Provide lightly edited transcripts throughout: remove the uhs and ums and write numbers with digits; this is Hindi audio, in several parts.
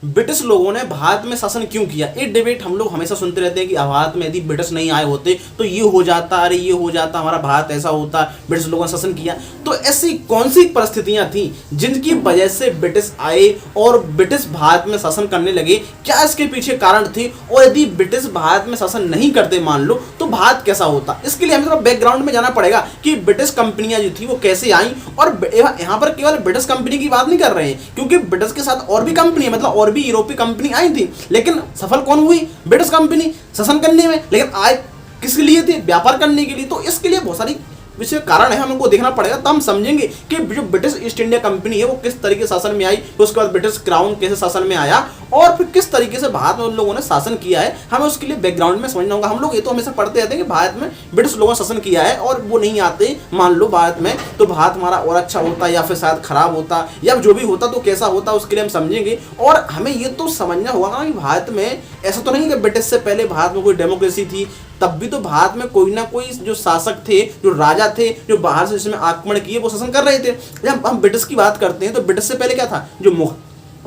ब्रिटिश लोगों ने भारत में शासन क्यों किया? एक डिबेट हम लोग हमेशा सुनते रहते हैं कि भारत में यदि ब्रिटिश नहीं आए होते तो ये हो जाता, अरे ये हो जाता, हमारा भारत ऐसा होता, ब्रिटिश लोगों ने शासन किया। तो ऐसी कौन सी परिस्थितियां थी जिनकी वजह से ब्रिटिश आए और ब्रिटिश भारत में शासन करने लगे? क्या इसके पीछे कारण थे? और यदि ब्रिटिश भारत में शासन नहीं करते मान लो, तो भारत कैसा होता? इसके लिए हमें थोड़ा बैकग्राउंड में जाना पड़ेगा कि ब्रिटिश कंपनियां जो थी वो कैसे आई। और यहाँ पर केवल ब्रिटिश कंपनी की बात नहीं कर रहे हैं, क्योंकि ब्रिटिश के साथ और भी कंपनी, मतलब और भी यूरोपीय कंपनी आई थी, लेकिन सफल कौन हुई? ब्रिटिश कंपनी शासन करने में। लेकिन आए किसके लिए थे? व्यापार करने के लिए। तो इसके लिए बहुत सारी विषय कारण है, हमको देखना पड़ेगा, तब हम समझेंगे कि जो ब्रिटिश ईस्ट इंडिया कंपनी है वो किस तरीके से शासन में आई, उसके बाद ब्रिटिश क्राउन कैसे शासन में आया और फिर किस तरीके से भारत में उन लोगों ने शासन किया है। हमें उसके लिए बैकग्राउंड में समझना होगा। हम लोग ये तो हमेशा पढ़ते रहते हैं कि भारत में ब्रिटिश लोगों ने शासन किया है और वो नहीं आते मान लो भारत में, तो भारत हमारा और अच्छा होता या फिर शायद खराब होता या जो भी होता तो कैसा होता, उसके लिए हम समझेंगे। और हमें ये तो समझना होगा कि भारत में ऐसा तो नहीं कि ब्रिटिश से पहले भारत में कोई डेमोक्रेसी थी, तब भी तो भारत में कोई ना कोई जो शासक थे, जो राजा थे, जो बाहर से इसमें आक्रमण किए वो शासन कर रहे थे। जब हम ब्रिटिश की बात करते हैं तो ब्रिटिश से पहले क्या था?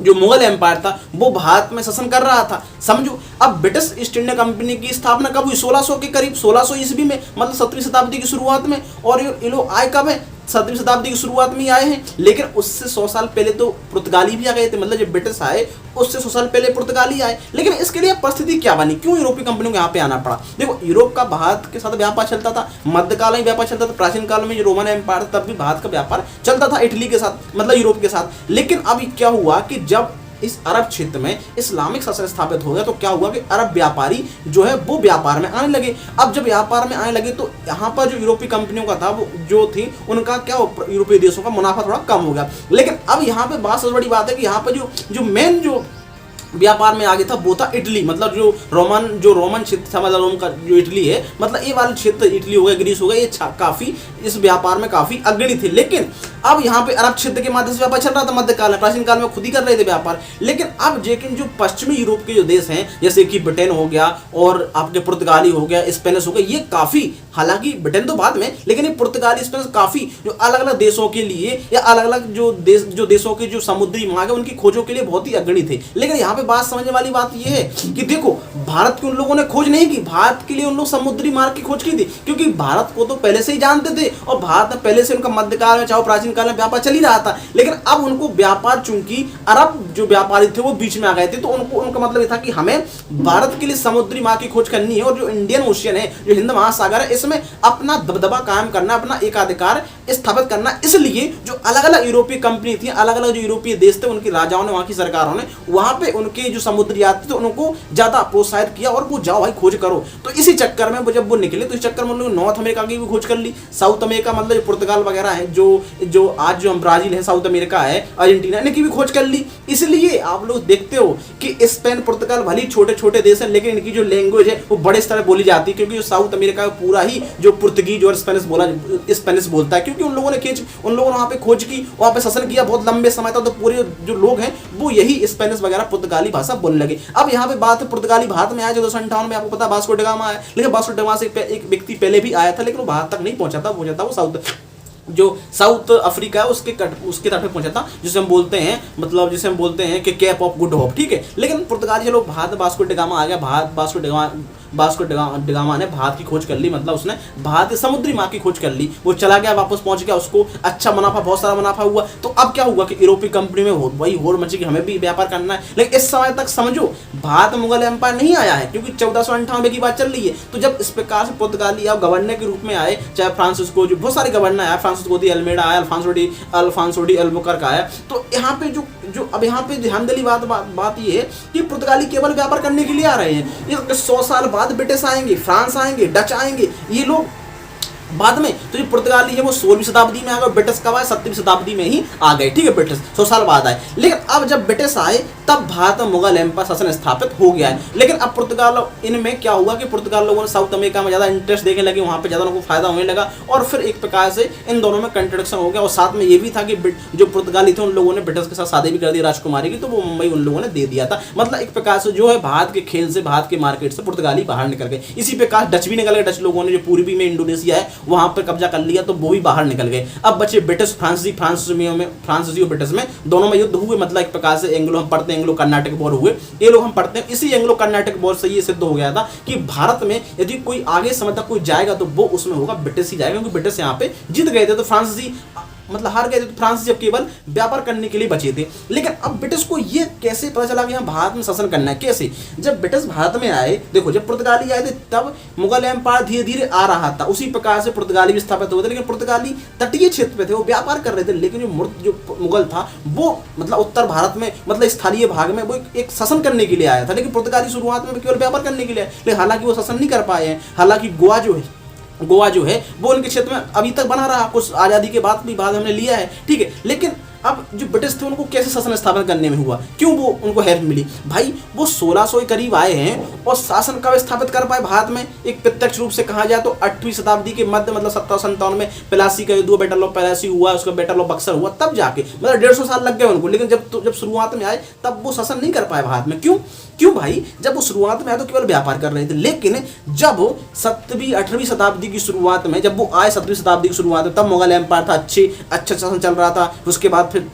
जो मुगल एम्पायर था वो भारत में शासन कर रहा था, समझो। अब ब्रिटिश ईस्ट इंडिया कंपनी की स्थापना कब हुई? 1600 के करीब, 1600 ईस्वी में, मतलब 17वीं शताब्दी की शुरुआत में। और ये लोग आए कब है? 17वीं शताब्दी की शुरुआत में ही आए हैं। लेकिन उससे 100 साल पहले तो पुर्तगाली भी आ गए थे, मतलब जब ब्रिटिश आए उससे 100 साल पहले पुर्तगाली आए। लेकिन इसके लिए परिस्थिति क्या बनी? क्यों यूरोपीय कंपनियों को यहाँ पे आना पड़ा? देखो, यूरोप का भारत के साथ व्यापार चलता था, मध्यकाल में व्यापार चलता था, प्राचीन काल में जो रोमन एम्पायर तब भी भारत का व्यापार चलता था इटली के साथ, मतलब यूरोप के साथ। लेकिन अभी क्या हुआ कि जब इस अरब क्षेत्र में इस्लामिक शासन स्थापित हो गया तो क्या हुआ कि अरब व्यापारी जो है वो व्यापार में आने लगे। अब जब व्यापार में आने लगे तो यहाँ पर जो यूरोपीय कंपनियों का था वो जो थी उनका क्या, यूरोपीय देशों का मुनाफा थोड़ा कम हो गया। लेकिन अब यहाँ पे बात सबसे बड़ी बात है कि यहाँ पर जो मेन जो व्यापार में आगे था वो था इटली, मतलब जो रोमन क्षेत्र था, मतलब रोम का जो इटली है, मतलब ये वाले क्षेत्र, इटली हो गया, ग्रीस हो गया, ये काफी इस व्यापार में काफी अग्रणी थे। लेकिन अब यहाँ पे अरब क्षेत्र के माध्यम से व्यापार चल रहा था मध्यकाल में, प्राचीन काल में खुद ही कर रहे थे व्यापार। लेकिन अब जो पश्चिमी यूरोप के जो देश हैं, जैसे कि ब्रिटेन हो गया और आपके पुर्तगाली हो गया, स्पेनिश हो गया, ये काफी, हालांकि ब्रिटेन तो बाद में, लेकिन ये पुर्तगाली, स्पेनिश काफी जो अलग अलग देशों के लिए या अलग अलग जो देशों के जो समुद्री मार्ग है उनकी खोजों के लिए बहुत ही अग्रणी थे। लेकिन यहाँ पे बात समझने वाली बात यह है कि देखो, भारत की उन लोगों ने खोज नहीं की, भारत के लिए उन लोग समुद्री मार्ग की खोज की थी, क्योंकि भारत को तो पहले से ही जानते थे और भारत में पहले से उनका मध्यकाल में चाहे प्राचीन काल में व्यापार चल ही रहा था। लेकिन अब उनको व्यापार, चूंकि अरब जो व्यापारी थे वो बीच में आ गए थे, तो उनका मतलब यह था कि हमें भारत के लिए समुद्री मार्ग की खोज करनी है और जो इंडियन ओशियन है, जो हिंद महासागर है, इसमें अपना दबदबा कायम करना, अपना एकाधिकार स्थापित करना। इसलिए जो अलग अलग यूरोपीय कंपनी थी, अलग अलग जो यूरोपीय देश थे, उनके राजाओं ने, वहां की सरकारों ने वहां पे उनके जो समुद्री यात्री थे उनको ज्यादा प्रोत्साहित किया और वो जाओ भाई खोज करो। तो इसी चक्कर में वो जब वो निकले तो इस चक्कर में उन लोगों ने नॉर्थ अमेरिका की भी खोज कर ली, साउथ अमेरिका, मतलब जो पुर्तगाल वगैरह है, जो आज जो हम ब्राजील है, साउथ अमेरिका है, अर्जेंटीना, इनकी भी खोज कर ली। इसलिए आप लोग देखते हो कि स्पेन, पुर्तगाल भले छोटे छोटे देश हैं, लेकिन इनकी जो लैंग्वेज है वो बड़े स्तर पर बोली जाती है, क्योंकि जो साउथ अमेरिका का पूरा ही जो पुर्तगीज और स्पेनिश बोलता है, क्योंकि उन लोगों ने वहाँ पे खोज की, वहाँ पे शासन किया बहुत लंबे समय तक, तो पूरे जो लोग हैं वो यही स्पेनिश वगैरह पुर्तगाली भाषा बोलने लगे। अब यहाँ पे बात है, पुर्तगाली भारत में आया 1458 में, आपको पता है वास्को ड गामा आया। लेकिन वास्को ड गामा से एक व्यक्ति पहले भी आया था, लेकिन वो भारत तक नहीं पहुंचा था, वो साउथ अफ्रीका है उसके तट पे पहुंचा था, जिसे हम बोलते हैं कि कैप ऑफ गुड होप, ठीक है। लेकिन पुर्तगाली लोग, भारत वास्को ड गामा आ गया, भारत वास्को ड गामा ने भारत की खोज कर ली, मतलब उसने भारत के समुद्री मार्ग की खोज कर ली, वो चला गया, वापस पहुंच गया, उसको अच्छा मुनाफा, बहुत सारा मुनाफा हुआ। तो अब क्या हुआ कि यूरोपीय कंपनी में वही होड़ मची कि हमें भी व्यापार करना है। लेकिन इस समय तक समझो भारत मुगल एम्पायर नहीं आया है, क्योंकि 1498 की बात चल रही है। तो जब इस प्रकार से पुर्तगाली अब गवर्नर के रूप में आए, चाहे फ्रांसिस्को, जो बहुत सारे गवर्नर आए, फ्रांसिस्को दी अल्मेडा आया, अल्फांसो डी अल्बुकर्क आया। तो यहाँ पे अब यहाँ पे ध्यान देने बात ये है कि पुर्तगाली केवल व्यापार करने के लिए आ रहे हैं। ये 100 साल बाद ब्रिटिश आएंगे, फ्रांस आएंगे, डच आएंगे, ये लोग बाद में। तो जो पुर्तगाली है वो 16वीं शताब्दी में आ गए, ब्रिटिश कब आए? 17वीं शताब्दी में ही आ गए, ठीक है, ब्रिटिश 100 साल बाद आए। लेकिन अब जब ब्रिटिश आए तब भारत में मुगल एम्पायर शासन स्थापित हो गया है। लेकिन अब पुर्तगाल, इनमें क्या हुआ कि पुर्तगाल लोगों ने साउथ अमेरिका में ज़्यादा इंटरेस्ट देखने लगे, वहाँ पे ज़्यादा उनको फायदा होने लगा, और फिर एक प्रकार से इन दोनों में कंट्रडिक्शन हो गया। और साथ में ये भी था कि जो पुर्तगाली थे उन लोगों ने ब्रिटिश के साथ शादी भी कर दी राजकुमारी की, तो वो मुंबई उन लोगों ने दे दिया था। मतलब एक प्रकार से जो है भारत के खेल से, भारत के मार्केट से पुर्तगाली बाहर निकल गए। इसी प्रकार डच भी निकल गए, डच लोगों ने जो पूर्वी में इंडोनेशिया है वहां पर कब्जा कर लिया तो वो भी बाहर निकल गए। अब बचे ब्रिटिश फ्रांसीसी और ब्रिटिश में दोनों में युद्ध हुए, मतलब एक प्रकार से एंग्लो हम पढ़ते हैं एंग्लो कर्नाटक वॉर हुए, ये लोग हम पढ़ते हैं। इसी एंग्लो कर्नाटक वॉर से ये सिद्ध हो गया था कि भारत में यदि कोई आगे समय तक कोई जाएगा तो वो उसमें होगा ब्रिटिश ही जाएगा, क्योंकि ब्रिटिश यहाँ पे जीत गए थे, तो फ्रांसीसी मतलब हार गए थे, तो फ्रांस जब केवल व्यापार करने के लिए बचे थे। लेकिन अब ब्रिटिश को ये कैसे पता चला कि यहाँ भारत में शासन करना है, कैसे? जब ब्रिटिश भारत में आए, देखो जब पुर्तगाली आए थे तब मुगल एम्पायर धीरे धीरे आ रहा था, उसी प्रकार से पुर्तगाली भी स्थापित हुए थे, लेकिन पुर्तगाली तटीय क्षेत्र पे थे, वो व्यापार कर रहे थे। लेकिन जो मुगल था वो मतलब उत्तर भारत में मतलब स्थलीय भाग में वो एक शासन करने के लिए आया था, लेकिन पुर्तगाली शुरुआत में केवल व्यापार करने के लिए आए, लेकिन हालांकि वो शासन नहीं कर पाए हैं। हालांकि गोवा जो है वो उनके क्षेत्र में अभी तक बना रहा, कुछ आज़ादी के बाद भी बाद हमने लिया है, ठीक है। लेकिन अब जो ब्रिटिश थे उनको कैसे शासन स्थापन करने में हुआ, क्यों वो उनको हेल्प मिली? भाई वो 1600 के करीब आए हैं और शासन कब स्थापित कर पाए भारत में? एक प्रत्यक्ष रूप से कहा जाए तो 8वीं शताब्दी के मध्य, मतलब 1757 में प्लासी का युद्ध, बैटल ऑफ प्लासी हुआ, उसका बैटल ऑफ बक्सर हुआ, तब जाके मतलब 150 साल लग गए उनको। लेकिन जब शुरुआत में आए तब वो शासन नहीं कर पाए भारत में। क्यों भाई? जब वो शुरुआत में आए तो केवल व्यापार कर रहे थे, लेकिन जब 7वीं 8वीं शताब्दी की शुरुआत में जब वो आए, 7वीं शताब्दी की शुरुआत में, तब मुगल एम्पायर था, अच्छा शासन चल रहा था। उसके बाद फिर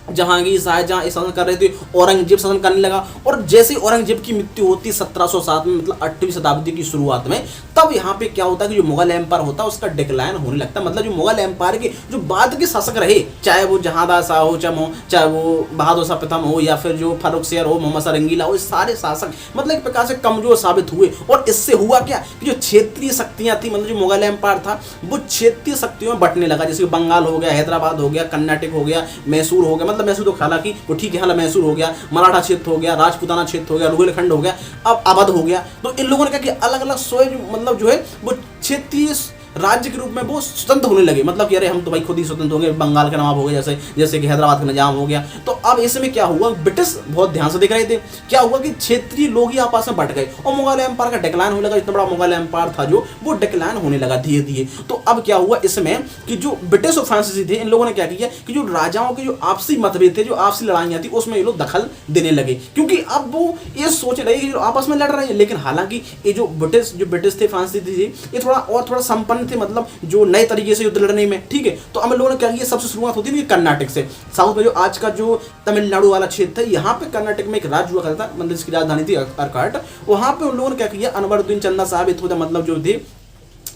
जहांगीर शाहजहां शासन कर रहे थे, औरंगजेब शासन करने लगा, और जैसे औरंगजेब की मृत्यु होती 1707 में, मतलब 8वीं शताब्दी की शुरुआत में, तब यहाँ पे क्या होता है कि जो मुगल एम्पायर होता है उसका डिक्लाइन होने लगता है। मतलब जो मुगल एम्पायर के जो बाद के शासक रहे, चाहे वो जहांदार शाह हो, चाहे वो बहादुर शाह प्रथम हो, या फिर जो फारूक शेर हो, मोहम्मद शाह रंगीला हो, सारे शासक मतलब एक प्रकार से कमजोर साबित हुए। और इससे हुआ क्या कि जो क्षेत्रीय शक्तियाँ थी, मतलब जो मुगल एम्पायर था वो क्षेत्रीय शक्तियों में बंटने लगा, जैसे बंगाल हो गया, हैदराबाद हो गया, कर्नाटक हो गया, मैसूर हो गया, मतलब मैसूर तो हालांकि वो ठीक है, हालांकि मैसूर हो गया, मराठा क्षेत्र हो गया, राजपूताना क्षेत्र हो गया, रुहेलखंड हो गया, अब अवध हो गया। तो इन लोगों ने क्या किया, अलग अलग मतलब जो है वो क्षेत्रीय राज्य के रूप में वो स्वतंत्र होने लगे। मतलब कि अरे हम तो भाई खुद ही स्वतंत्र होंगे, बंगाल का नवाब हो गया, जैसे कि हैदराबाद का निजाम हो गया। तो अब इसमें क्या हुआ, ब्रिटिश बहुत ध्यान से देख रहे थे, क्या हुआ कि क्षेत्रीय लोग ही आपस में बट गए और मुगल एम्पायर का डिक्लाइन होने लगा। इतना बड़ा मुगल एम्पायर था जो वो डिक्लाइन होने लगा धीरे धीरे। तो अब क्या हुआ इसमें कि जो ब्रिटिश और फ्रांसीसी थे, इन लोगों ने क्या किया कि जो राजाओं के जो आपसी मतभेद थे, जो आपसी लड़ाइयाँ थी, उसमें ये लोग दखल देने लगे, क्योंकि अब वो ये सोच रहे कि आपस में लड़ रहे हैं। लेकिन हालांकि ये जो ब्रिटिश थे, फ्रांसीसी थे, ये थोड़ा संपन्न थे, मतलब जो नए तरीके से युद्ध लड़ने में, ठीक है। तो हम लोगों ने क्या किया, सबसे शुरुआत होती थी कर्नाटक से। साउथ में जो आज का जो तमिलनाडु वाला क्षेत्र है, यहाँ पे कर्नाटक में एक राज्य हुआ करता था, मतलब इसकी राजधानी थी अर्काट। वहाँ पे उन लोगों ने क्या किया, अनवरुद्दीन चंदा साहब इतोदा मतलब जो थे,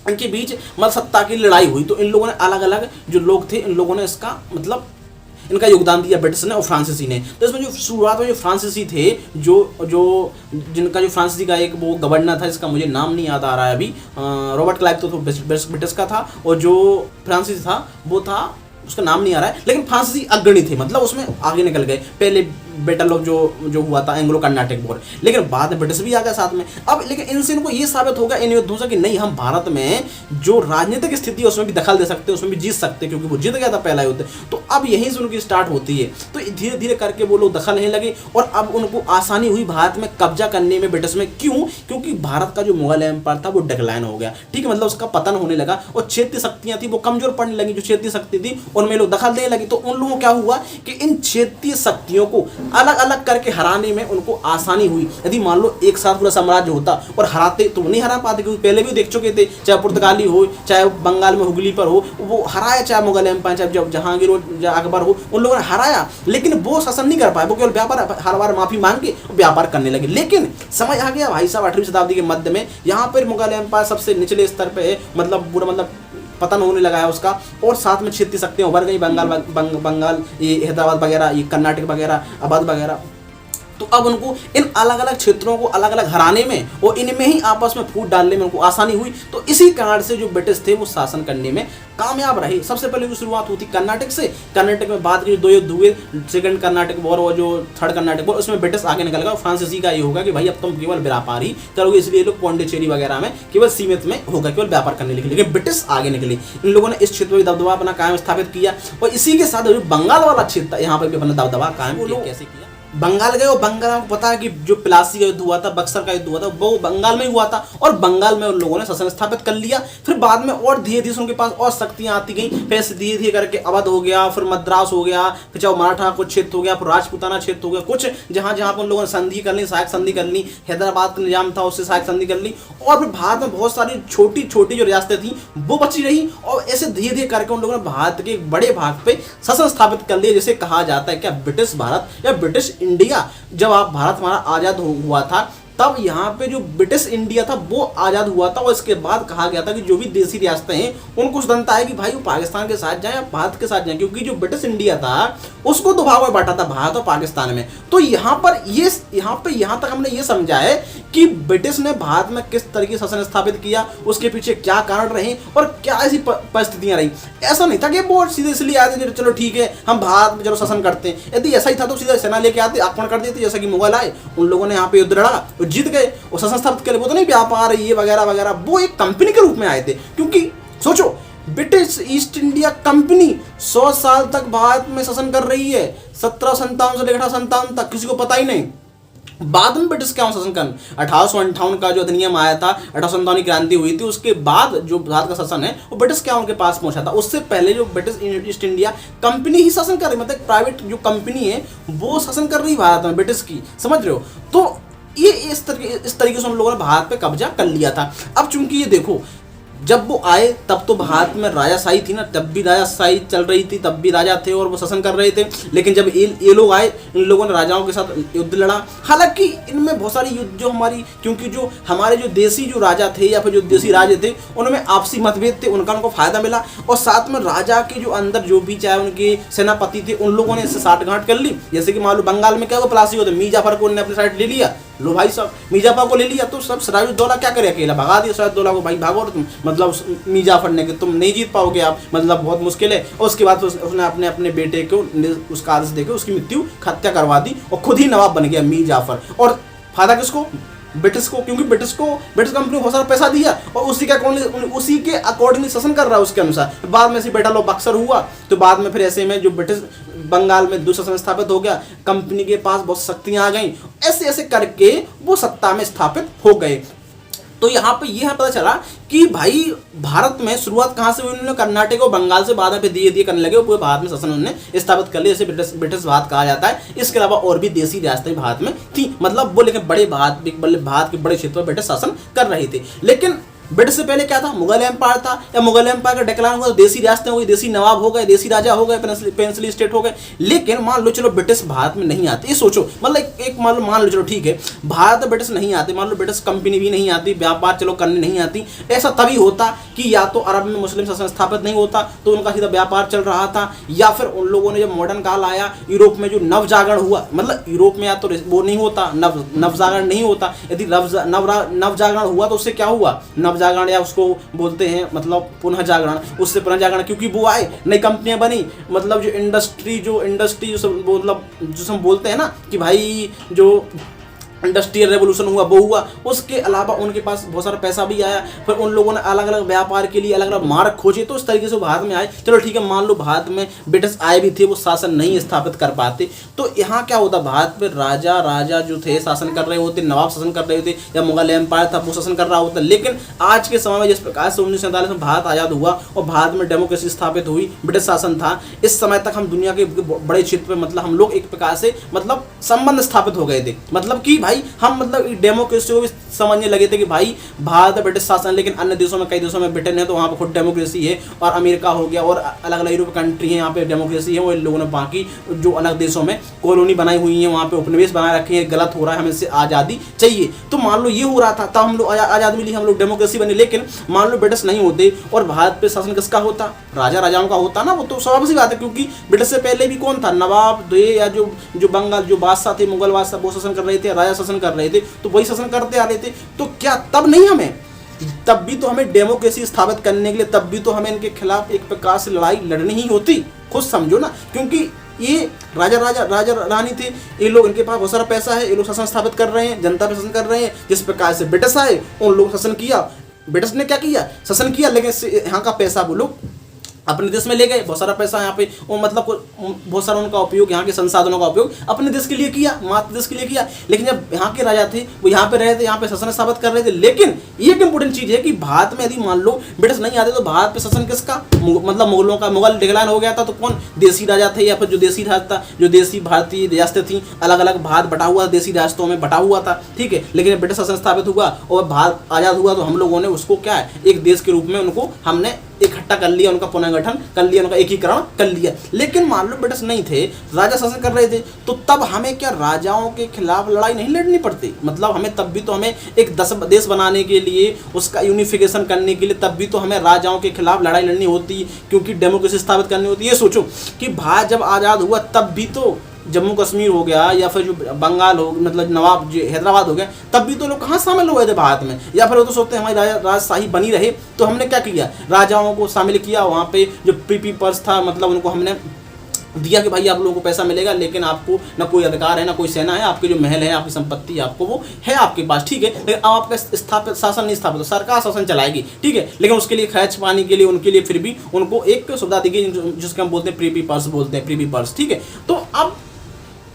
इनके बीच मतलब सत्ता की लड़ाई हुई। तो इन लोगों ने अलग अलग जो लोग थे, इन लोगों ने इसका मतलब इनका योगदान दिया, ब्रिटिश ने और फ्रांसीसी ने। तो इसमें जो शुरुआत में जो फ्रांसीसी थे, जिनका जो फ्रांसीसी का एक वो गवर्नर था, इसका मुझे नाम नहीं याद आ रहा है अभी, रॉबर्ट क्लाइव तो ब्रिटिश का था, और जो फ्रांसीसी था वो था, उसका नाम नहीं आ रहा है, लेकिन फ्रांसीसी अग्रणी थे, मतलब उसमें आगे निकल गए। पहले बैटल ऑफ जो हुआ था एंग्लो कर्नाटक वॉर, लेकिन बाद में ब्रिटिश भी आ गया साथ में। अब लेकिन इनसे इनको ये साबित होगा इन युद्धों से कि नहीं, हम भारत में जो राजनीतिक स्थिति है उसमें भी दखल दे सकते हैं, उसमें भी जीत सकते हैं, क्योंकि वो जीत गया था पहला युद्ध। तो अब यहीं से उनकी स्टार्ट होती है। तो धीरे धीरे करके वो लोग दखल लेने लगे और अब उनको आसानी हुई भारत में कब्जा करने में ब्रिटिश में। क्यों? क्योंकि भारत का जो मुगल एम्पायर था वो डिक्लाइन हो गया, ठीक है, मतलब उसका पतन होने लगा और क्षेत्रीय शक्तियां थी वो कमजोर पड़ने लगी। जो क्षेत्रीय शक्ति थी उनमें लोग दखल देने लगी। तो उन लोगों क्या हुआ कि इन क्षेत्रीय शक्तियों को अलग अलग करके हराने में उनको आसानी हुई। यदि मान लो एक साथ पूरा साम्राज्य होता और हराते तो नहीं हरा पाते, क्योंकि पहले भी देख चुके थे, चाहे पुर्तगाली हो, चाहे बंगाल में हुगली पर हो, वो हराया, चाहे मुगल एम्पायर, चाहे जहांगीर हो, चाहे अकबर हो, उन लोगों ने हराया, लेकिन वो शासन नहीं कर पाए। वो केवल व्यापार, हर बार माफी मांग के व्यापार करने लगे। लेकिन समय आ गया भाई साहब 8वीं शताब्दी के मध्य में, यहाँ पर मुगल एम्पायर सबसे निचले स्तर पे है, मतलब पूरा मतलब पतन होने लगा है उसका, और साथ में क्षेत्रीय शक्तियां उभर गई, बंगाल, ये हैदराबाद वगैरह, ये कर्नाटक वगैरह, अवध वगैरह। तो अब उनको इन अलग अलग क्षेत्रों को अलग अलग हराने में और इनमें ही आपस में फूट डालने में उनको आसानी हुई। तो इसी कारण से जो ब्रिटिश थे वो शासन करने में कामयाब रहे। सबसे पहले की शुरुआत होती कर्नाटक से। कर्नाटक में बाद के जो 2 युद्ध हुए, सेकंड कर्नाटक वॉर और जो थर्ड कर्नाटक वॉर, उसमें ब्रिटिश आगे निकल गया। फ्रांसीसी का ये होगा कि भाई अब तुम केवल व्यापार ही करोगे, इसलिए लोग पौंडीचेरी वगैरह में केवल सीमित में होगा, केवल व्यापार करने लगे। लेकिन ब्रिटिश आगे निकले, इन लोगों ने इस क्षेत्र में दबदबा अपना कायम स्थापित किया और इसी के साथ जो बंगाल वाला क्षेत्र यहाँ पर भी अपना दबदबा कायम किया। कैसे किया? बंगाल गए, और बंगाल आपको पता है कि जो प्लासी का युद्ध हुआ था, बक्सर का युद्ध हुआ था, वो बंगाल में ही हुआ था, और बंगाल में उन लोगों ने शासन स्थापित कर लिया। फिर बाद में और धीरे धीरे उनके पास और शक्तियां आती गई, फिर धीरे धीरे करके अवध हो गया, फिर मद्रास हो गया, फिर चाहे मराठा कुछ क्षेत्र हो गया, फिर राजपूताना क्षेत्र हो गया, कुछ जहां जहां पर उन लोगों ने संधि कर ली, सहायक संधि कर ली, हैदराबाद का निजाम था उससे सहायक संधि कर ली, और फिर भारत में बहुत सारी छोटी छोटी जो रियासतें थी वो बची रही, और ऐसे धीरे धीरे करके उन लोगों ने भारत के एक बड़े भाग पे शासन स्थापित कर लिया, जिसे कहा जाता है क्या ब्रिटिश भारत या ब्रिटिश इंडिया। जब आप भारत हमारा आज़ाद हुआ था, तब यहाँ पे जो ब्रिटिश इंडिया था वो आज़ाद हुआ था, और इसके बाद कहा गया था कि जो भी देसी रियासतें हैं उनको स्वतंत्रता है कि भाई वो पाकिस्तान के साथ जाएं या भारत के साथ जाएं, क्योंकि जो ब्रिटिश इंडिया था उसको दो भागों में बांटा था, भारत और पाकिस्तान में। तो यहाँ तक हमने ये समझा है कि ब्रिटिश ने भारत में किस तरीके से शासन स्थापित किया, उसके पीछे क्या कारण रहे और क्या ऐसी परिस्थितियां रही। ऐसा नहीं था कि वो सीधे इसलिए आए थे चलो ठीक है हम भारत में चलो शासन करते हैं, यदि ऐसा ही था तो सीधा सेना लेके आते, आक्रमण कर देते, जैसा कि मुगल आए, उन लोगों ने यहाँ पे युद्ध लड़ा, जीत गए और शासन स्थापित करे। वो तो नहीं व्यापार ये वगैरह वगैरह, वो एक कंपनी के रूप में आए थे। क्योंकि सोचो ब्रिटिश ईस्ट इंडिया कंपनी 100 साल तक भारत में शासन कर रही है, 1757 से लेकर 1857 तक, किसी को पता ही नहीं। बाद में ब्रिटिश क्या शासन कर 1858 का जो अधिनियम आया था, 1857 की क्रांति हुई थी, उसके बाद जो भारत का शासन है वो ब्रिटिश क्या उनके पास पहुंचा था। उससे पहले जो ब्रिटिश ईस्ट इंडिया कंपनी ही शासन कर रही, मतलब प्राइवेट जो कंपनी है वो शासन कर रही भारत में, ब्रिटिश की, समझ रहे हो। तो ये इस तरीके से हम लोगों ने भारत पे कब्जा कर लिया था। अब चूंकि ये देखो जब वो आए तब तो भारत में राजाशाही थी ना, तब भी राजाशाही चल रही थी, तब भी राजा थे और वो शासन कर रहे थे। लेकिन जब ये लोग आए, इन लोगों ने राजाओं के साथ युद्ध लड़ा। हालांकि इनमें बहुत सारी युद्ध जो हमारी, क्योंकि जो हमारे जो देसी जो राजा थे या फिर जो देसी राजे थे उनमें आपसी मतभेद थे, उनको फायदा मिला, और साथ में राजा के जो अंदर जो भी चाहे उनके सेनापति थे उन लोगों ने इससे साठगांठ कर ली। जैसे कि मान लो बंगाल में क्या हुआ, प्लासी होते, मीर जाफर को उन्होंने अपनी साइड ले लिया, लो भाई साहब मीर जाफर को ले लिया, तो सब सिराजुद्दौला क्या करे, अकेला भगा दिया सिराजुद्दौला को, भाई भागो तुम, मतलब मीर जाफर ने कि तुम नहीं जीत पाओगे आप, मतलब बहुत मुश्किल है। और उसके बाद उसने अपने बेटे को उसका आदेश देकर उसकी हत्या करवा दी और खुद ही नवाब बन गया मीर जाफर। और फायदा किसको, ब्रिटिश को, क्योंकि ब्रिटिश कंपनी को बहुत सारा पैसा दिया और उसी के अकॉर्डिंग शासन कर रहा है, उसके अनुसार। बाद में से बेटा लो बक्सर हुआ, तो बाद में फिर ऐसे में जो ब्रिटिश बंगाल में दूसरा शासन स्थापित हो गया, कंपनी के पास बहुत शक्तियां आ गई, ऐसे ऐसे करके वो सत्ता में स्थापित हो गए। तो यहाँ पे यह पता चला कि भाई भारत में शुरुआत कहाँ से हुई, उन्होंने कर्नाटक और बंगाल से, बाद में धीरे धीरे करने लगे, पूरे भारत में शासन उन्होंने स्थापित कर लिया, जैसे ब्रिटिश भारत कहा जाता है। इसके अलावा और भी देसी रियासतें भारत में थी, मतलब वो लेकिन भारत के बड़े क्षेत्र में ब्रिटिश शासन कर रहे थे। लेकिन ब्रिटिश से पहले क्या था, मुगल एम्पायर था, या मुगल एम्पायर का डिक्लाइन हुआ तो देसी रियासतें हो गई, देसी नवाब हो गए, देसी राजा हो गए, पेंसिली स्टेट हो गए। लेकिन मान लो चलो ब्रिटिश भारत में नहीं आते, ये सोचो, मतलब एक मान लो चलो ठीक है भारत में ब्रिटिश नहीं आते, मान लो ब्रिटिश कंपनी भी नहीं आती, व्यापार चलो करने नहीं आती, ऐसा तभी होता कि या तो अरब में मुस्लिम शासन स्थापित नहीं होता तो उनका सीधा व्यापार चल रहा था, या फिर उन लोगों ने जब मॉडर्न काल आया, यूरोप में जो नवजागरण हुआ, मतलब यूरोप में या तो वो नहीं होता, नवजागरण नहीं होता, यदि नवजागरण हुआ तो उससे क्या हुआ, नवजागरण या उसको बोलते हैं मतलब पुनः जागरण, उससे पुनः जागरण, क्योंकि वो आए, नई कंपनियां बनी, मतलब जो इंडस्ट्री जो मतलब जो हम बोलते हैं ना कि भाई जो इंडस्ट्रियल रेवोल्यूशन हुआ वो हुआ। उसके अलावा उनके पास बहुत सारा पैसा भी आया, फिर उन लोगों ने अलग अलग व्यापार के लिए अलग अलग मार्ग खोजे, तो इस तरीके से भारत में आए। चलो ठीक है, मान लो भारत में ब्रिटिश आए भी थे, वो शासन नहीं स्थापित कर पाते, तो यहाँ क्या होता, भारत में राजा जो थे शासन कर रहे होते, नवाब शासन कर रहे होते, या मुगल एम्पायर था वो शासन कर रहा होता। लेकिन आज के समय में जिस प्रकार से 1947 में भारत आज़ाद हुआ और भारत में डेमोक्रेसी स्थापित हुई, ब्रिटिश शासन था, इस समय तक हम दुनिया के बड़े क्षेत्र में मतलब हम लोग एक प्रकार से मतलब संबंध स्थापित हो गए थे, मतलब कि भाई हम मतलब डेमोक्रेसी को भी समझने लगे थे कि भाई भारत ब्रिटिश शासन, लेकिन अन्य देशों में, कई देशों में ब्रिटेन है तो वहाँ पर खुद डेमोक्रेसी है, और अमेरिका हो गया और अलग अलग यूरोप कंट्री है यहाँ पे डेमोक्रेसी है। वो इन लोगों ने बाकी जो अलग देशों में कॉलोनी बनाई हुई है, वहाँ पे उपनिवेश बनाए रखे हैं, गलत हो रहा है, हमें इससे आज़ादी चाहिए। तो मान लो ये हो रहा था, तब हम लोग आज़ादी मिली, हम लोग डेमोक्रेसी बने। लेकिन मान लो ब्रिटिश नहीं होते और भारत पे शासन किसका होता, राजाओं का होता ना, वो तो स्वाभाविक सी बात है, क्योंकि ब्रिटिश से पहले भी कौन था, नवाब दे या जो बंगाल जो बादशाह थे, मुगल बादशाह, वो शासन कर रहे थे, राजा शासन कर रहे थे, तो वही शासन करते आ रहे थे। तो क्या तब नहीं तब भी तो हमें डेमोक्रेसी स्थापित करने के लिए, तब भी तो हमें इनके खिलाफ एक प्रकार से लड़ाई लड़नी ही होती, खुद समझो ना, क्योंकि ये राजा रानी थे, ये लोग, इनके पास बहुत सारा पैसा है, ये लोग शासन स्थापित कर रहे हैं, जनता पे शासन कर रहे हैं। जिस प्रकार से ब्रिटिश आए, उन लोग शासन किया, ब्रिटिश ने क्या किया, शासन किया, लेकिन यहाँ का पैसा वो लोग अपने देश में ले गए, बहुत सारा पैसा यहाँ पे वो मतलब बहुत सारा उनका उपयोग, यहाँ के संसाधनों का उपयोग अपने देश के लिए किया, मातृ देश के लिए किया। लेकिन जब यहाँ के राजा थे वो यहाँ पे रहे थे, यहाँ पे शासन स्थापित कर रहे थे। लेकिन ये एक इंपॉर्टेंट चीज़ है कि भारत में यदि मान लो ब्रिटिश नहीं आते तो भारत पे शासन किसका, मतलब मुगलों का। मुगल डिक्लाइन हो गया था तो कौन, देसी राजा थे, या फिर जो देसी राज था, जो देसी भारतीय रियासतें थी, अलग अलग भारत बटा हुआ, देसी रियासतों में बटा हुआ था, ठीक है। लेकिन ब्रिटिश शासन स्थापित हुआ और भारत आज़ाद हुआ तो हम लोगों ने उसको क्या है, एक देश के रूप में उनको हमने इकट्ठा कर लिया, उनका पुनर्गठन कर लिया, उनका एकीकरण कर लिया। लेकिन मान लो ब्रिटिश नहीं थे, राजा शासन कर रहे थे, तो तब हमें क्या राजाओं के खिलाफ लड़ाई नहीं लड़नी पड़ती? मतलब हमें तब भी तो हमें एक देश बनाने के लिए, उसका यूनिफिकेशन करने के लिए तब भी तो हमें राजाओं के खिलाफ लड़ाई लड़नी होती, क्योंकि डेमोक्रेसी स्थापित करनी होती। ये सोचो कि भारत जब आज़ाद हुआ तब भी तो जम्मू कश्मीर हो गया या फिर जो बंगाल हो, मतलब नवाब जो हैदराबाद हो गया, तब भी तो लोग कहाँ शामिल हुए थे भारत में? या फिर वो तो सोचते हैं हमारी राजशाही बनी रहे, तो हमने क्या किया, राजाओं को शामिल किया। वहाँ पे जो प्रीपीपर्स था, मतलब उनको हमने दिया कि भाई आप लोगों को पैसा मिलेगा, लेकिन आपको ना कोई अधिकार है, ना कोई सेना है, आपके जो महल है, आपकी संपत्ति आपको वो है आपके पास, ठीक है। लेकिन अब आपका स्थापित शासन नहीं स्थापित, सरकार शासन चलाएगी, ठीक है। लेकिन उसके लिए खर्च पाने के लिए उनके लिए फिर भी उनको एक सुविधा दी गई, जिसके हम बोलते हैं प्रीपीपर्स, बोलते हैं प्रीपीपर्स, ठीक है। तो अब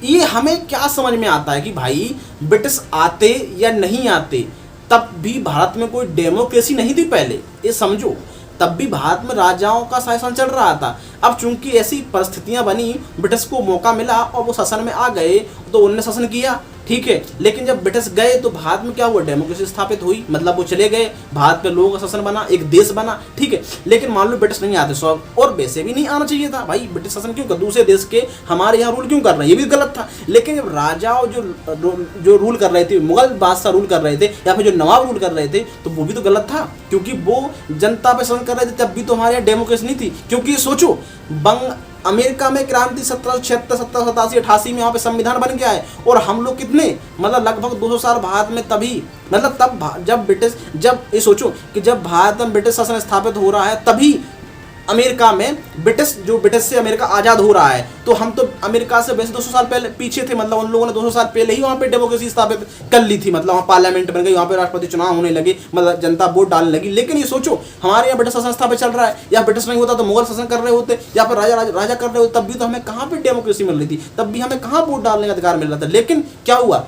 ये हमें क्या समझ में आता है कि भाई ब्रिटिश आते या नहीं आते, तब भी भारत में कोई डेमोक्रेसी नहीं थी पहले, ये समझो। तब भी भारत में राजाओं का शासन चल रहा था। अब चूंकि ऐसी परिस्थितियां बनी, ब्रिटिश को मौका मिला और वो शासन में आ गए, तो उन्होंने शासन किया, ठीक है। लेकिन जब ब्रिटिश गए तो भारत में क्या हुआ, डेमोक्रेसी स्थापित हुई, मतलब वो चले गए, भारत पे लोगों का शासन बना, एक देश बना, ठीक है। लेकिन मान लो ब्रिटिश नहीं आते, और वैसे भी नहीं आना चाहिए था भाई, ब्रिटिश शासन क्यों कर, दूसरे देश के हमारे यहाँ रूल क्यों कर रहे हैं, ये भी गलत था। लेकिन जब राजाओं जो रूल कर रहे थे, मुगल बादशाह रूल कर रहे थे, या फिर जो नवाब रूल कर रहे थे, तो वो भी तो गलत था, क्योंकि वो जनता पे शासन कर रहे थे। तब भी तो हमारे यहाँ डेमोक्रेसी नहीं थी, क्योंकि सोचो अमेरिका में क्रांति 1776, 1787, 88 में यहाँ पे संविधान बन गया है, और हम लोग कितने, मतलब लगभग 200 साल भारत में, तभी मतलब तब जब ये सोचो कि जब भारत में ब्रिटिश शासन स्थापित हो रहा है, तभी अमेरिका में ब्रिटिश से अमेरिका आज़ाद हो रहा है। तो हम तो अमेरिका से वैसे 200 साल पहले पीछे थे, मतलब उन लोगों ने 200 साल पहले ही वहाँ पे डेमोक्रेसी स्थापित कर ली थी, मतलब वहाँ पार्लियामेंट बन गई, वहाँ पे राष्ट्रपति चुनाव होने लगे, मतलब जनता वोट डालने लगी। लेकिन ये सोचो हमारे यहाँ ब्रिटिश शासन स्थापित चल रहा है, या ब्रिटिश नहीं होता तो मुगल शासन कर रहे होते, या फिर राजा कर रहे होते, तब भी तो हमें कहाँ पे डेमोक्रेसी मिल रही थी, तब भी हमें कहाँ वोट डालने का अधिकार मिल रहा था। लेकिन क्या हुआ,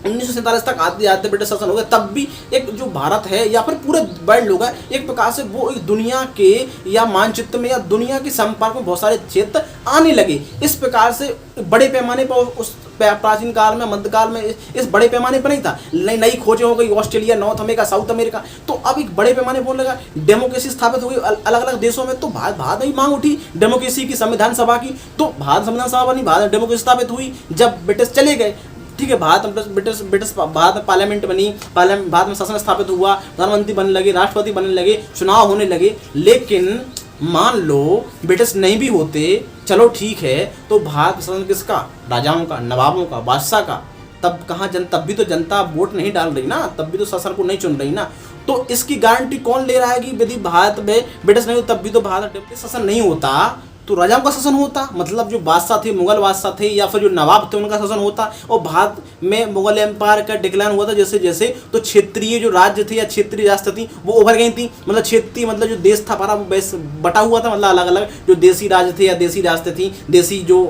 1947 तक आते जाते ब्रिटिश शासन हो गया, तब भी एक जो भारत है या फिर पूरे वर्ल्ड होगा, एक प्रकार से वो एक दुनिया के या मानचित्र में या दुनिया के संपर्क में बहुत सारे क्षेत्र आने लगे। इस प्रकार से बड़े पैमाने पर, उस प्राचीन काल में, मध्यकाल में इस बड़े पैमाने पर नहीं था। नई खोजें हो गई, Australia, north America, south America, तो अब एक बड़े पैमाने पर लगा, डेमोक्रेसी स्थापित हो गई अलग अलग देशों में। तो भारत में मांग उठी डेमोक्रेसी की, संविधान सभा की, तो भारत संविधान सभा बनी, भारत डेमोक्रेसी स्थापित हुई। जब ब्रिटिश चले गए, ठीक है, भारत में पार्लियामेंट बनी, भारत में शासन स्थापित हुआ, प्रधानमंत्री बनने लगे, राष्ट्रपति बनने लगे, चुनाव होने लगे। लेकिन मान लो ब्रिटिश नहीं भी होते, चलो ठीक है, तो भारत शासन किसका, राजाओं का, नवाबों का, बादशाह का, तब कहाँ तब भी तो जनता वोट नहीं डाल रही ना, तब भी तो शासन को नहीं चुन रही ना। तो इसकी गारंटी कौन ले रहा है कि यदि भारत में ब्रिटिश नहीं हो तब भी तो भारत में शासन नहीं होता, तो राजाओं का शासन होता, मतलब जो बादशाह थे, मुगल बादशाह थे या फिर जो नवाब थे, उनका शासन होता। और भारत में मुगल एम्पायर का डिक्लाइन हुआ था जैसे जैसे, तो क्षेत्रीय जो राज्य थे या क्षेत्रीय रियासत थी वो उभर गई थी, मतलब क्षेत्रीय, मतलब जो देश था हमारा वो बटा हुआ था, मतलब अलग अलग जो देसी राज्य थे या देसी रियासतें थी, देसी जो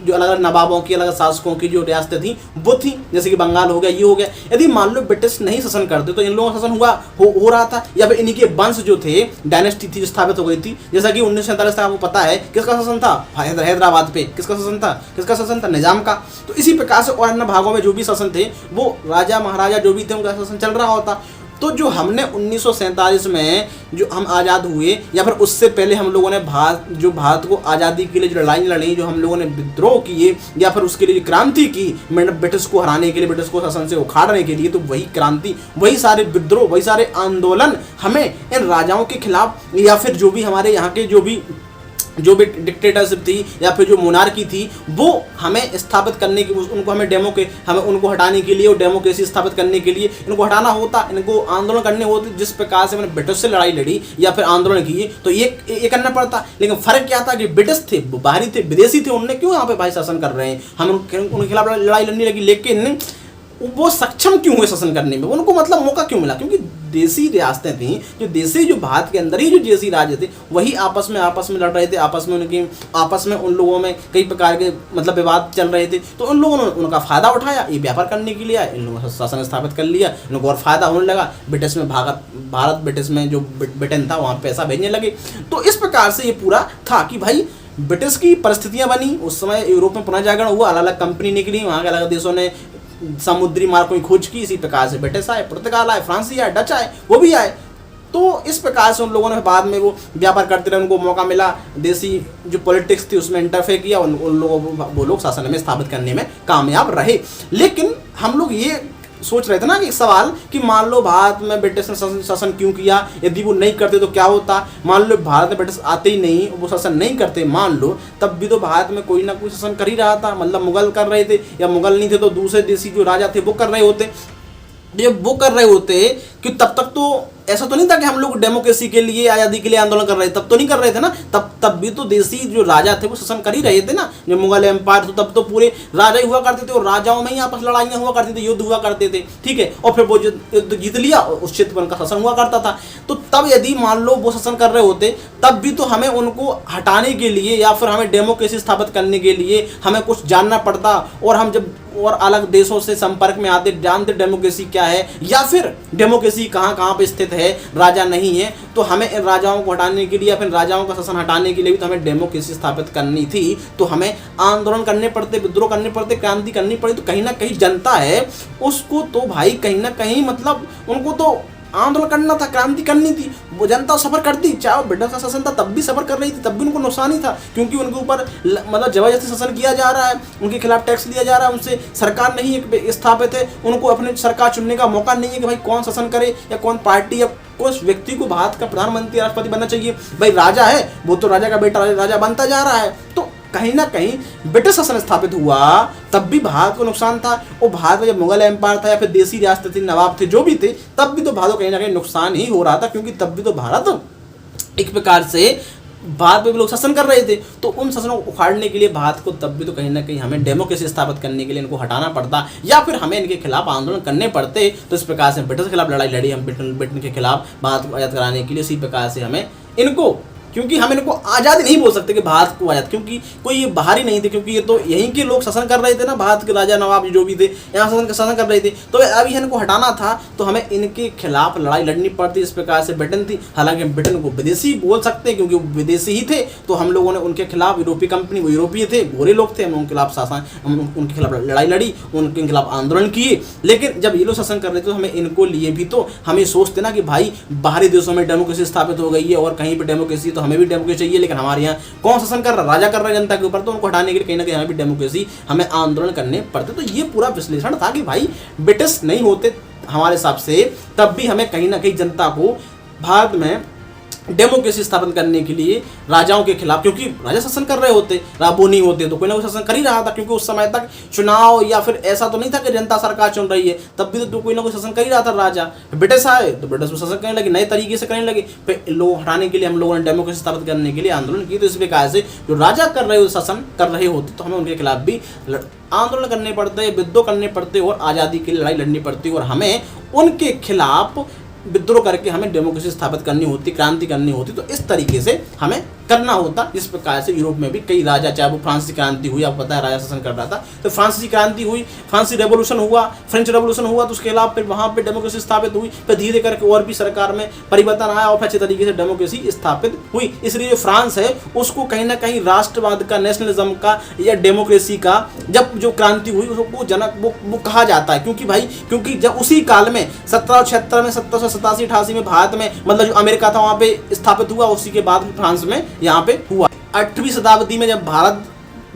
अलग अलग नवाबों की, अलग शासकों की जो रियासतें थी वो थी, जैसे कि बंगाल हो गया, ये हो गया। यदि मान लो ब्रिटिश नहीं शासन करते तो इन लोगों का शासन हो रहा था, या फिर इन्हीं के वंश जो थे, डायनेस्टी थी जो स्थापित हो गई थी। जैसा कि 1947 तक आपको पता है किसका शासन था, हैदराबाद पे किसका शासन था, निजाम का। तो इसी प्रकार से और अन्य भागों में जो भी शासन थे, वो राजा महाराजा जो भी थे उनका शासन चल रहा होता। तो जो हमने 1947 में जो हम आज़ाद हुए, या फिर उससे पहले हम लोगों ने भारत को आज़ादी के लिए जो लड़ाई लड़ी, जो हम लोगों ने विद्रोह किए, या फिर उसके लिए जो क्रांति की, ब्रिटिश को हराने के लिए, ब्रिटिश को शासन से उखाड़ने के लिए, तो वही क्रांति, वही सारे विद्रोह, वही सारे आंदोलन हमें इन राजाओं के खिलाफ, या फिर जो भी हमारे यहाँ के जो भी डिक्टेटरशिप थी या फिर जो मोनार्की थी, वो हमें स्थापित करने की, उनको हमें उनको हटाने के लिए और डेमोक्रेसी स्थापित करने के लिए इनको हटाना होता, इनको आंदोलन करने होते। जिस प्रकार से मैंने ब्रिटिश से लड़ाई लड़ी या फिर आंदोलन किए, तो ये करना पड़ता। लेकिन फर्क क्या था कि ब्रिटिश थे, बाहरी थे, विदेशी थे, उनने क्यों यहाँ पे भाई शासन कर रहे हैं, हम उनके खिलाफ लड़ाई लड़ने लगी। लेकिन वो सक्षम क्यों हुए शासन करने में, उनको मतलब मौका क्यों मिला? क्योंकि देसी रियासतें थी, जो देसी, जो भारत के अंदर ही जो देसी राज्य थे, वही आपस में लड़ रहे थे, आपस में उन लोगों में कई प्रकार के मतलब विवाद चल रहे थे। तो उन लोगों ने उनका फायदा उठाया, ये व्यापार करने के लिए आए, इन लोगों ने शासन स्थापित कर लिया, इनको और फायदा होने लगा। ब्रिटिश में भारत ब्रिटिश में जो ब्रिटेन था वहाँ पैसा भेजने लगे। तो इस प्रकार से ये पूरा था कि भाई ब्रिटिश की परिस्थितियाँ बनी, उस समय यूरोप में पुनर्जागरण हुआ, अलग अलग कंपनी निकली, वहाँ के अलग देशों ने समुद्री मार्गों की खोज की। इसी प्रकार से ब्रिटिश आए, पुर्तगाल आए, फ्रांसी आए, डच आए, वो भी आए। तो इस प्रकार से उन लोगों ने बाद में वो व्यापार करते रहे, उनको मौका मिला, देसी जो पॉलिटिक्स थी उसमें इंटरफेयर किया, उन लोगों वो लोग शासन में स्थापित करने में कामयाब रहे। लेकिन हम लोग ये सोच रहे थे ना कि सवाल कि मान लो भारत में ब्रिटिश ने शासन क्यों किया, यदि वो नहीं करते तो क्या होता? मान लो भारत में ब्रिटिश आते ही नहीं, वो शासन नहीं करते, मान लो, तब भी तो भारत में कोई ना कोई शासन कर ही रहा था। मतलब मुगल कर रहे थे, या मुगल नहीं थे तो दूसरे देसी जो राजा थे वो कर रहे होते। जब वो कर रहे होते कि तब तक तो ऐसा तो नहीं था कि हम लोग डेमोक्रेसी के लिए, आज़ादी के लिए आंदोलन कर रहे थे, तब तो नहीं कर रहे थे ना। तब भी तो देसी जो राजा थे वो शासन कर ही रहे थे ना। जो मुगल एम्पायर तो तब तो पूरे राजा ही हुआ करते थे, और राजाओं में ही आपस लड़ाइयाँ हुआ करती थी, युद्ध हुआ करते थे, ठीक है। और फिर वो युद्ध जीत लिया, उस क्षेत्र पर उनका शासन हुआ करता था। तो तब यदि मान लो वो शासन कर रहे होते, तब भी तो हमें उनको हटाने के लिए या फिर हमें डेमोक्रेसी स्थापित करने के लिए हमें कुछ जानना पड़ता। और हम जब और अलग देशों से संपर्क में आते, जानते डेमोक्रेसी क्या है, या फिर डेमोक्रेसी कहाँ कहाँ पे स्थित है, राजा नहीं है, तो हमें इन राजाओं को हटाने के लिए या फिर राजाओं का शासन हटाने के लिए भी तो हमें डेमोक्रेसी स्थापित करनी थी। तो हमें आंदोलन करने पड़ते, विद्रोह करने पड़ते, क्रांति करनी पड़ी। तो कहीं ना कहीं जनता है उसको तो भाई कहीं ना कहीं मतलब उनको तो आंदोलन करना था, क्रांति करनी थी। वो जनता सफ़र करती, चाहे वो ब्रिटिश का शासन था तब भी सफ़र कर रही थी, तब भी उनको नुकसान ही था, क्योंकि उनके ऊपर मतलब जबरदस्ती शासन किया जा रहा है, उनके खिलाफ टैक्स लिया जा रहा है, उनसे सरकार नहीं एक स्थापित है, उनको अपने सरकार चुनने का मौका नहीं है कि भाई कौन शासन करे या कौन पार्टी या उस व्यक्ति को भारत का प्रधानमंत्री राष्ट्रपति बनना चाहिए। भाई राजा है, वो तो राजा का बेटा राजा बनता जा रहा है। तो कहीं ना कहीं ब्रिटिश शासन स्थापित हुआ तब भी भारत को नुकसान था, और भारत में जब मुगल एम्पायर था या फिर देसी रियासतें थी, नवाब थे, जो भी थे, तब भी तो भारत को कहीं ना कहीं नुकसान ही हो रहा था, क्योंकि तब भी तो भारत एक प्रकार से भारत में भी लोग शासन कर रहे थे। तो उन शासनों को उखाड़ने के लिए भारत को तब भी तो कहीं ना कहीं हमें डेमोक्रेसी स्थापित करने के लिए इनको हटाना पड़ता, या फिर हमें इनके खिलाफ आंदोलन करने पड़ते। तो इस प्रकार से ब्रिटिश के खिलाफ लड़ाई लड़ी हम, ब्रिटेन के खिलाफ भारत को आज़ाद कराने के लिए। इसी प्रकार से हमें इनको, क्योंकि हम इनको आज़ादी नहीं बोल सकते कि भारत को आज़ाद, क्योंकि कोई ये बाहरी नहीं थे, क्योंकि ये तो यहीं के लोग शासन कर रहे थे ना, भारत के राजा नवाब जो भी थे यहाँ शासन कर रहे थे। तो अभी इनको हटाना था, तो हमें इनके खिलाफ लड़ाई लड़नी पड़ती। इस प्रकार से ब्रिटेन थी, हालांकि हम ब्रिटेन को विदेशी बोल सकते हैं क्योंकि वो विदेशी ही थे। तो हम लोगों ने उनके खिलाफ, यूरोपीय कंपनी, वो यूरोपीय थे, गोरे लोग थे, हम उनके खिलाफ शासन, उनके खिलाफ लड़ाई लड़ी, उनके खिलाफ आंदोलन किए। लेकिन जब ये लोग शासन कर रहे थे तो हमें इनको लिए भी तो हमें सोचते ना कि भाई बाहरी देशों में डेमोक्रेसी स्थापित हो गई है और कहीं पर डेमोक्रेसी, तो हमें भी डेमोक्रेसी चाहिए। लेकिन हमारे यहाँ कौन शासन कर रहा, राजा कर रहा है जनता के ऊपर, तो उनको हटाने के लिए कहीं ना कहीं हमें भी डेमोक्रेसी, हमें आंदोलन करने पड़ते। तो ये पूरा विश्लेषण था कि भाई ब्रिटिश नहीं होते हमारे हिसाब से, तब भी हमें कहीं ना कहीं जनता को भारत में डेमोक्रेसी स्थापन करने के लिए राजाओं के खिलाफ, क्योंकि राजा शासन कर रहे होते, वो नहीं होते तो कोई ना कोई शासन कर ही रहा था, क्योंकि उस समय तक चुनाव या फिर ऐसा तो नहीं था कि जनता सरकार चुन रही है, तब भी तो कोई ना कोई शासन कर ही रहा था राजा। ब्रिटिश आए तो ब्रिटिश में शासन करने लगे, नए तरीके से करने लगे, फिर लोग हटाने के लिए हम लोगों ने डेमोक्रेसी स्थापित करने के लिए आंदोलन किए। तो इस प्रकार से जो राजा कर रहे हो, शासन कर रहे होते, तो हमें उनके खिलाफ भी आंदोलन करने पड़ते, विद्रोह करने पड़ते और आज़ादी के लिए लड़ाई लड़नी पड़ती, और हमें उनके खिलाफ विद्रोह करके हमें डेमोक्रेसी स्थापित करनी होती, क्रांति करनी होती। तो इस तरीके से हमें करना होता। जिस प्रकार से यूरोप में भी कई राजा, चाहे वो फ्रांसीसी क्रांति हुई, आपको पता है राजा शासन कर रहा था, तो फ्रांसीसी क्रांति हुई, फ्रांसीसी रेवोल्यूशन हुआ, फ्रेंच रेवोल्यूशन हुआ, तो उसके खिलाफ फिर वहाँ पे डेमोक्रेसी स्थापित हुई। फिर धीरे करके और भी सरकार में परिवर्तन आया और अच्छे तरीके से डेमोक्रेसी स्थापित हुई। इसलिए जो फ्रांस है उसको कहीं ना कहीं राष्ट्रवाद का, नेशनलिज्म का या डेमोक्रेसी का जब जो क्रांति हुई उसको जनक वो कहा जाता है, क्योंकि जब उसी काल में 1776 में, 1787-88 में भारत में, मतलब जो अमेरिका था वहाँ पे स्थापित हुआ, उसी के बाद फ्रांस में यहाँ पे हुआ। 8वीं शताब्दी में जब भारत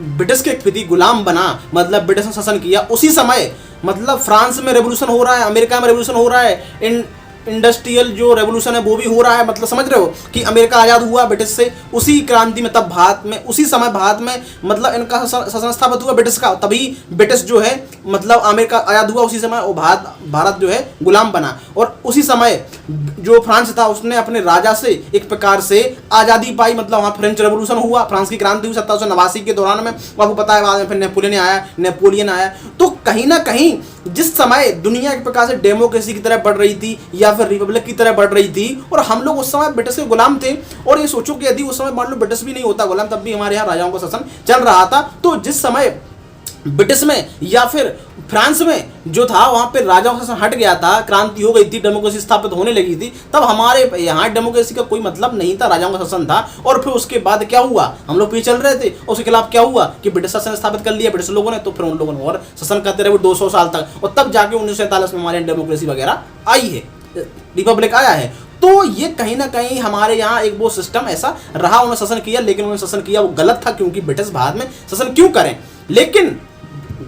ब्रिटिश के प्रति गुलाम बना, मतलब ब्रिटिश ने शासन किया, उसी समय मतलब फ्रांस में रेवोल्यूशन हो रहा है, अमेरिका में रेवोल्यूशन हो रहा है, इंडस्ट्रियल जो रेवोल्यूशन है वो भी हो रहा है। मतलब समझ रहे हो कि अमेरिका आज़ाद हुआ ब्रिटिश से, उसी क्रांति में तब भारत में, उसी समय भारत में मतलब इनका शासन स्थापित हुआ ब्रिटिश का, तभी ब्रिटिश जो है मतलब अमेरिका आज़ाद हुआ उसी समय, और भारत जो है गुलाम बना। और उसी समय जो फ्रांस था उसने अपने राजा से एक प्रकार से आज़ादी पाई, मतलब वहाँ फ्रेंच रेवोल्यूशन हुआ, फ्रांस की क्रांति हुई 1789 के दौरान में, आपको पता है। बाद में फिर नेपोलियन आया। तो कहीं ना कहीं जिस समय दुनिया एक प्रकार से डेमोक्रेसी की तरह बढ़ रही थी या फिर रिपब्लिक की तरह बढ़ रही थी और हम लोग उस समय ब्रिटिश के गुलाम थे, और ये सोचो कि यदि उस समय मान लो ब्रिटिश भी नहीं होता गुलाम, तब भी हमारे यहाँ राजाओं का शासन चल रहा था। तो जिस समय ब्रिटिश में या फिर फ्रांस में जो था वहां पे राजाओं का शासन हट गया था, क्रांति हो गई थी, डेमोक्रेसी स्थापित होने लगी थी, तब हमारे यहाँ डेमोक्रेसी का कोई मतलब नहीं था, राजाओं का शासन था। और फिर उसके बाद क्या हुआ, हम लोग पीछे चल रहे थे, उसके खिलाफ क्या हुआ कि ब्रिटिश शासन स्थापित कर लिया ब्रिटिश लोगों ने, तो फिर उन लोगों ने और शासन करते रहे 200 साल तक, और तब जाके 1947 में हमारे यहाँ डेमोक्रेसी वगैरह आई है, रिपब्लिक आया है। तो ये कहीं ना कहीं हमारे यहाँ एक वो सिस्टम ऐसा रहा, उन्होंने शासन किया, लेकिन उन्होंने शासन किया वो गलत था, क्योंकि ब्रिटिश भारत में शासन क्यों करें, लेकिन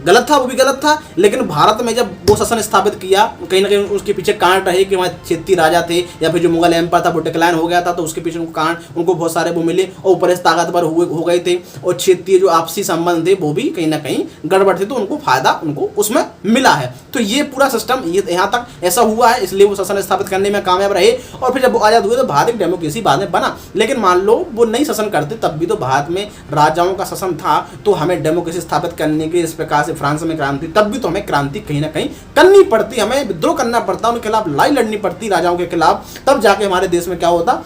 गलत था, वो भी गलत था। लेकिन भारत में जब वो शासन स्थापित किया, कहीं ना कहीं उसके पीछे कारण रहे कि वहाँ क्षेत्रीय राजा थे, या फिर जो मुगल एम्पायर था वो डिक्लाइन हो गया था, तो उसके पीछे उनको कारण, उनको बहुत सारे वो मिले और ऊपर से ताकतवर हो गए थे, और क्षेत्रीय जो आपसी संबंध थे वो भी कहीं ना कहीं गड़बड़ थे, तो उनको फायदा उनको उसमें मिला है। तो ये पूरा सिस्टम ये यहाँ तक ऐसा हुआ है, इसलिए वो शासन स्थापित करने में कामयाब रहे। और फिर जब वो आज़ाद हुए तो भारत एक डेमोक्रेसी बाद में बना। लेकिन मान लो वो नहीं शासन करते, तब भी तो भारत में राजाओं का शासन था, तो हमें डेमोक्रेसी स्थापित करने के इस प्रकार से फ्रांस में क्रांति, तब भी तो हमें क्रांति कहीं ना कहीं करनी पड़ती, हमें विद्रोह करना पड़ता, उनके खिलाफ लड़ाई लड़नी पड़ती राजाओं के खिलाफ, तब जाके हमारे देश में क्या होता,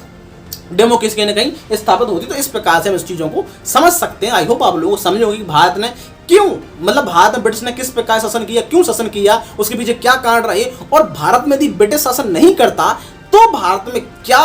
डेमोक्रेसी कहीं ना कहीं स्थापित होती। तो इस प्रकार से हम इस चीज़ों को समझ सकते हैं। आई होप आप लोग समझ होंगे कि भारत ने क्यों, मतलब भारत में ब्रिटिश ने किस प्रकार शासन किया, क्यों शासन किया, उसके पीछे क्या कारण रहे, और भारत में यदि ब्रिटिश शासन नहीं करता तो भारत में क्या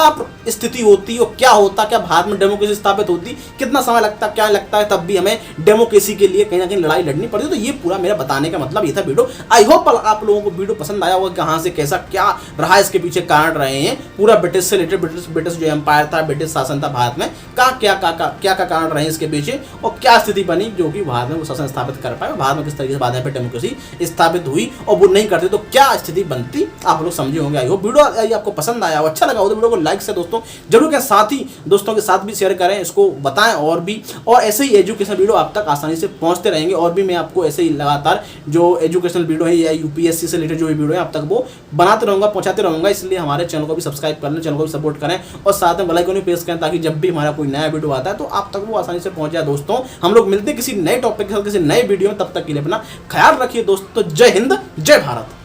स्थिति होती और क्या होता, क्या भारत में डेमोक्रेसी स्थापित होती, कितना समय लगता, क्या लगता है, तब भी हमें डेमोक्रेसी के लिए कहीं ना कहीं लड़ाई लड़नी पड़ती। तो ये पूरा मेरा बताने का मतलब ये था वीडियो। आई होप आप लोगों को वीडियो पसंद आया होगा, कहाँ से कैसा क्या रहा, इसके पीछे कारण रहे हैं, पूरा ब्रिटिश से रिलेटेड, ब्रिटिश जो एम्पायर था, ब्रिटिश शासन था भारत में, क्या कारण रहे इसके पीछे, और क्या स्थिति बनी जो कि भारत में वो शासन स्थापित कर पाए, भारत में किस तरीके से बाद में डेमोक्रेसी स्थापित हुई, और वो नहीं करते तो क्या स्थिति बनती, आप लोग समझे होंगे। आई होप वीडियो आपको पसंद आया हो, अच्छा लगा हो तो वीडियो को लाइक से दोस्तों जरूर करें, साथ ही दोस्तों के साथ भी शेयर करें, इसको बताएं, और ऐसे ही एजुकेशन वीडियो आप तक आसानी से पहुंचते रहेंगे। और भी मैं आपको ऐसे ही लगातार जो एजुकेशनल वीडियो है या यूपीएससी से रिलेटेड जो भी वीडियो है आप तक वो बनाते रहूंगा, पहुंचाते रहूंगा। इसलिए हमारे चैनल को भी सब्सक्राइब कर लें, चैनल को भी सपोर्ट करें, और साथ में बेल आइकन भी प्रेस करें, ताकि जब भी हमारा कोई नया वीडियो आता है तो आप तक वो आसानी से पहुंच जाए। दोस्तों हम लोग मिलते हैं किसी नए टॉपिक के साथ, किसी नए वीडियो में, तब तक के लिए अपना ख्याल रखिए दोस्तों। जय हिंद, जय भारत।